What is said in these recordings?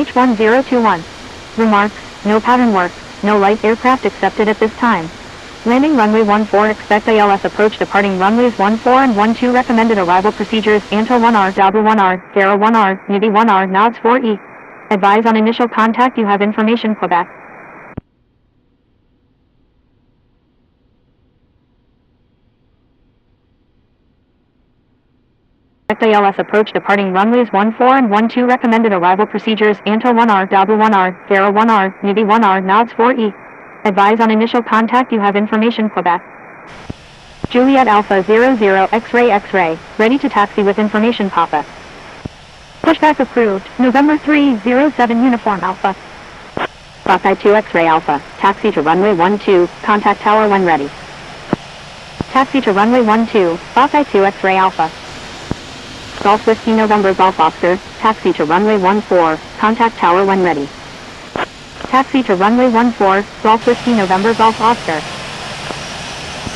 MH1021. Remarks, no pattern work, no light aircraft accepted at this time. Landing runway 14, expect ILS approach departing runways 14 and 12, recommended arrival procedures, Anto 1R, Dabra 1R, Garo 1R, Navy 1R, Nods 4E. Advise on initial contact, you have information, Quebec. ILS approach departing runways 14 and 12, recommended arrival procedures, Anto 1R, Dabra 1R, Garo 1R, Navy 1R, Nods 4E. Advise on initial contact, you have information, Quebec. Juliet Alpha 00 X-ray X-ray, ready to taxi with information, Papa. Pushback approved, November 307 Uniform Alpha. Foxtrot 2 X-ray Alpha, taxi to runway 12, contact tower when ready. Taxi to runway 12, Foxtrot 2 X-ray Alpha. Golf Whiskey November Golf Oscar, taxi to runway 14, contact tower when ready. Taxi to runway 14, Golf Whiskey November Golf Oscar.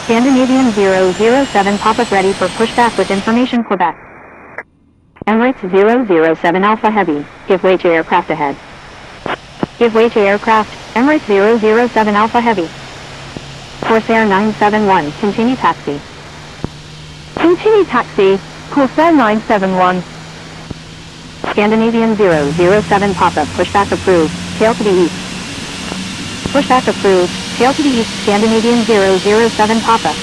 Scandinavian 007 pop-up ready for pushback with information, Quebec. Emirates 007 Alpha Heavy, give way to aircraft ahead. Give way to aircraft, Emirates 007 Alpha Heavy. Corsair 971, continue taxi. Continue taxi, Corsair 971. Scandinavian 007 pop-up, pushback approved, tail to the east. Pushback approved, tail to the east, Scandinavian 007 pop-up.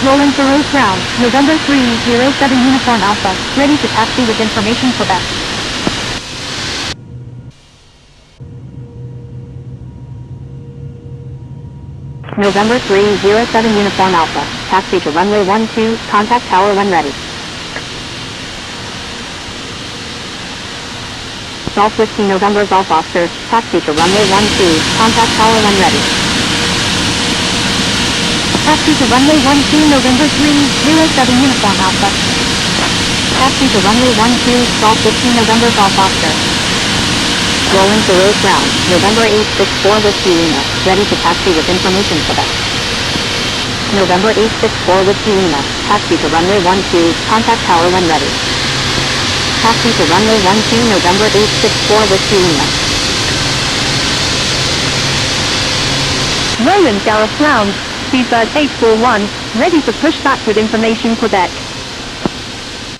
Rolling for Rose Ground, November 307 Uniform Alpha, ready to taxi with information, Quebec. November 307 Uniform Alpha, taxi to runway 12, contact tower when ready. Golf Whiskey November Golf Oscar, taxi to runway 12, contact tower when ready. Taxi to runway 12, November 307 Uniform Alpha. Taxi to runway 12, Golf Whiskey November Golf Oscar. Rolling to Rose Ground, November 864 Whiskey Lima, ready to taxi with information, Quebec. November 864 Whiskey Lima, taxi to runway 12, contact tower when ready. Taxi to runway 12, November 864 Whiskey Lima. Roland Gareth Ground, Seabird 841, ready for pushback with information, Quebec.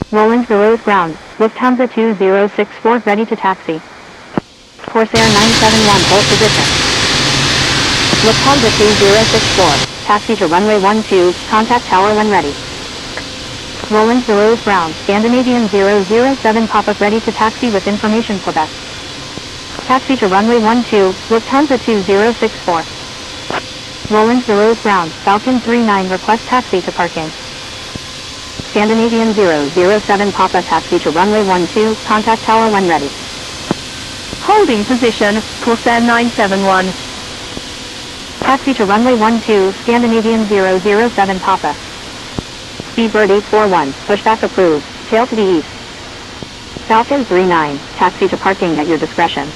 Roland Rose Ground, Lufthansa 2064, ready to taxi. Corsair 971, hold position. Lufthansa 2064, taxi to runway 12, contact tower when ready. Roland Rose Ground, Scandinavian 007 pop-up ready to taxi with information, Quebec. Taxi to runway 12, Lufthansa 2064. Roland Rose Ground, Falcon 39 request taxi to parking. Scandinavian 007 pop-up taxi to runway 12, contact tower when ready. Holding position, Corsair 971. Taxi to runway 12, Scandinavian 007 pop-up. Seabird 841, pushback approved, tail to the east. Falcon 39, taxi to parking at your discretion.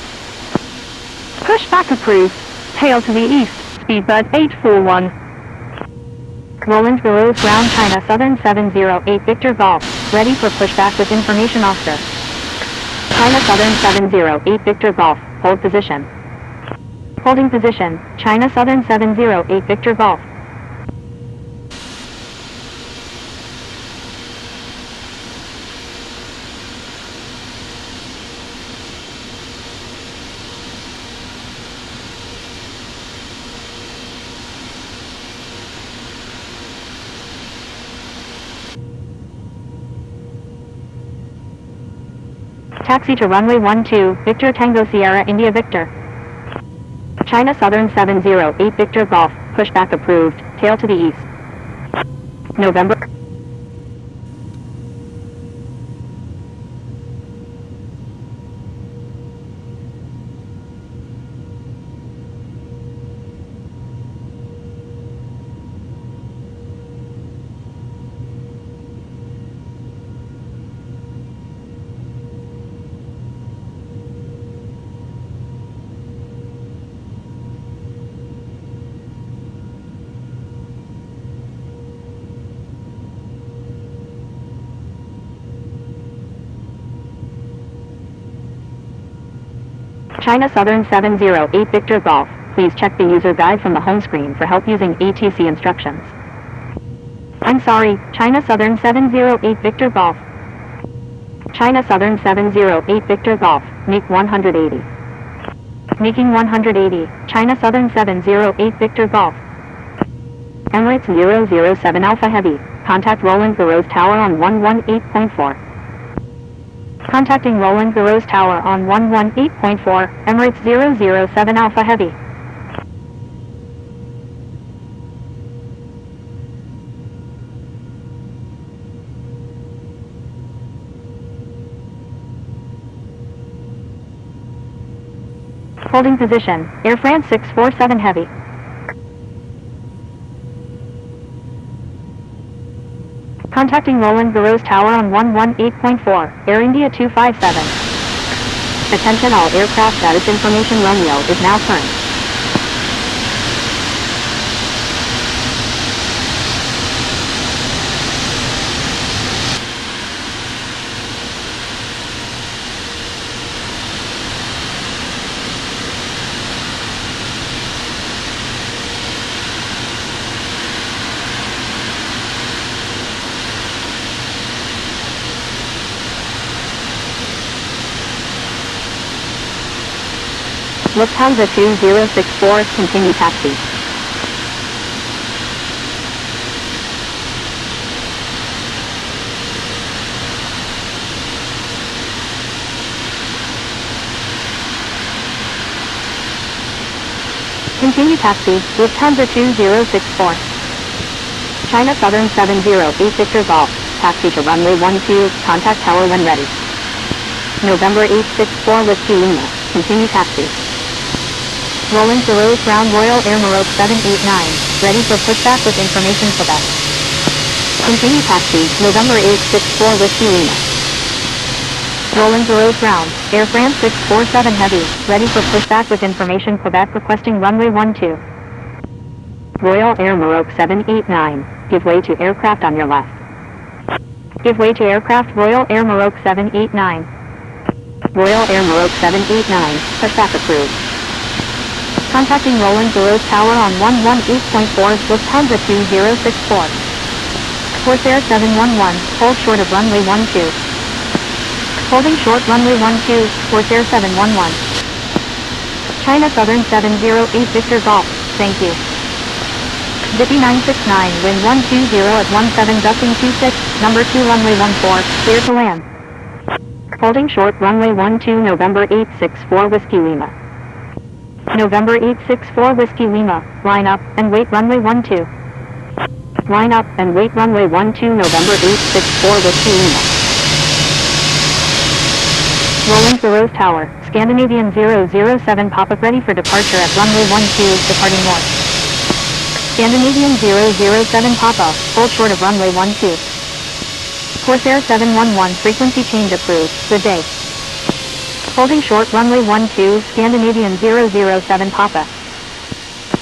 Pushback approved, tail to the east, Speedbird 841. Roland Rose Ground China Southern 708 Victor Golf, ready for pushback with information, Oscar. China Southern 708 Victor Golf, hold position. Holding position, China Southern 708 Victor Golf. Taxi to runway 12, Victor Tango Sierra India Victor. China Southern 708 Victor Golf, pushback approved, tail to the east. November. China Southern 708 Victor Golf, please check the user guide from the home screen for help using ATC instructions. I'm sorry, China Southern 708 Victor Golf. China Southern 708 Victor Golf, make 180. Making 180, China Southern 708 Victor Golf. Emirates 007 Alpha Heavy, contact Roland Garros Tower on 118.4. Contacting Roland Garros Tower on 118.4, Emirates 007 Alpha Heavy. Holding position, Air France 647 Heavy. Contacting Roland Garros Tower on 118.4, Air India 257. Attention all aircraft status information Romeo is now current. Lufthansa 2064, continue taxi. Continue taxi, Lufthansa 2064. China Southern 708 Victor Golf, taxi to runway 12, contact tower when ready. November 864 Whiskey Lima, continue taxi. Roland Garros Ground Royal Air Maroc 789, ready for pushback with information Quebec. Continue taxi, November 864 Whiskey Lima. Roland Garros Ground, Air France 647 Heavy, ready for pushback with information Quebec requesting runway 12. Royal Air Maroc 789, give way to aircraft on your left. Give way to aircraft Royal Air Maroc 789. Royal Air Maroc 789, pushback approved. Contacting Roland Garros Tower on 118.4, Lufthansa 2064. Corsair 711, hold short of runway 12. Holding short runway 12, Corsair 711. China Southern 708 Victor Golf, thank you. Zippy 969, wind 120 at 17 ducking 26, number 2 runway 14, clear to land. Holding short runway 12, November 864 Whiskey Lima. November 864 Whiskey Lima, line up and wait runway 12. Line up and wait runway 12, November 864 Whiskey Lima. Roland Garros Tower, Scandinavian 007 pop-up ready for departure at runway 12, departing north. Scandinavian 007 pop-up, hold short of runway 12. Corsair 711 frequency change approved, good day. Holding short runway 12, Scandinavian 007 Papa.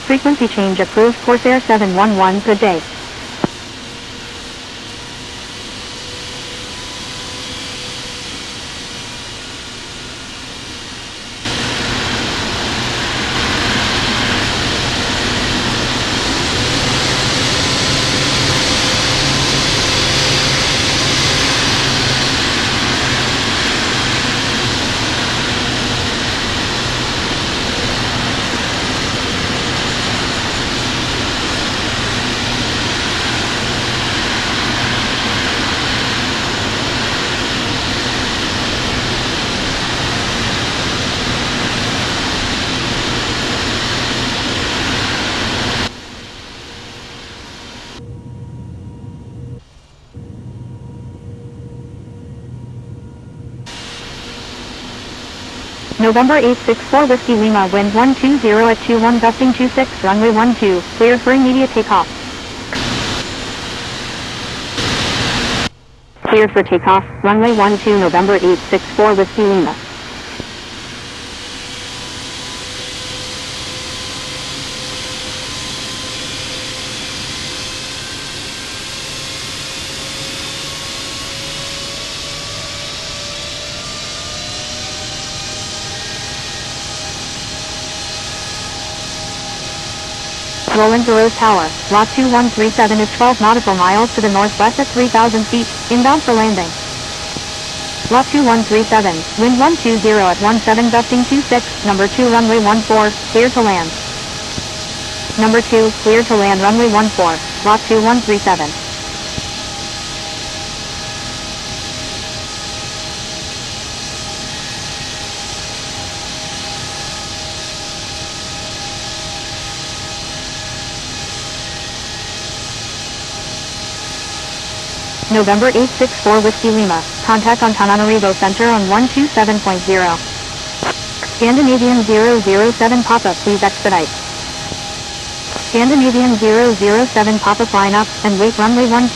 Frequency change approved, Corsair 711, good day. November 864 Whiskey Lima, wind 120 at 21 gusting 26, runway 12, cleared for immediate takeoff. Cleared for takeoff, runway 12, November 864 Whiskey Lima. Roland Garros Tower, lot 2137 is 12 nautical miles to the northwest at 3,000 feet, inbound for landing. Lot 2137, wind 120 at 17 gusting 26, number 2 runway 14, clear to land. Number 2, clear to land runway 14, lot 2137. November 864 Whiskey Lima, contact Antananarivo Center on 127.0. Scandinavian 007 Papa, please expedite. Scandinavian 007 Papa, line up and wait runway 12.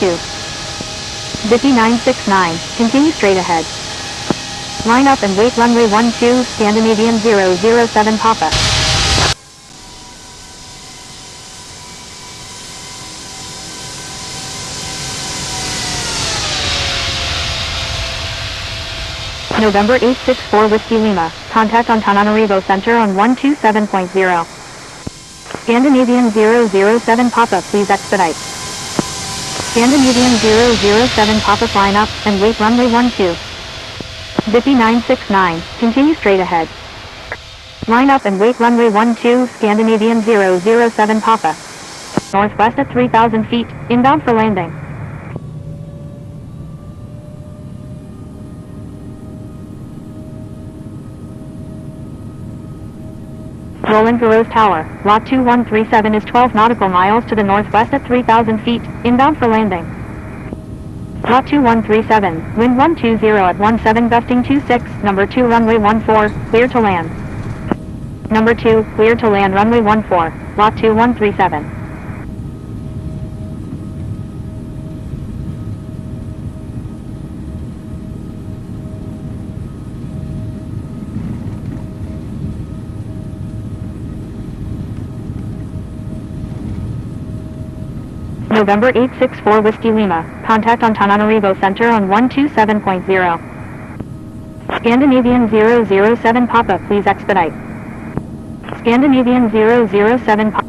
Zippy 969, continue straight ahead. Line up and wait runway 12, Scandinavian 007 Papa. November 864 Whiskey Lima, contact Antananarivo Center on 127.0. Scandinavian 007 Papa, please expedite. Scandinavian 007 Papa, line up and wait runway 12. Zippy 969, continue straight ahead. Line up and wait runway 12, Scandinavian 007 Papa. Northwest at 3,000 feet, inbound for landing. Roland Garros Tower, lot 2137 is 12 nautical miles to the northwest at 3,000 feet, inbound for landing. Lot 2137, wind 120 at 17 gusting 26, number 2 runway 14, clear to land. Number 2, clear to land runway 14, lot 2137. November 864 Whiskey Lima, contact Antananarivo Center on 127.0. Scandinavian 007 Papa, please expedite. Scandinavian 007 Papa.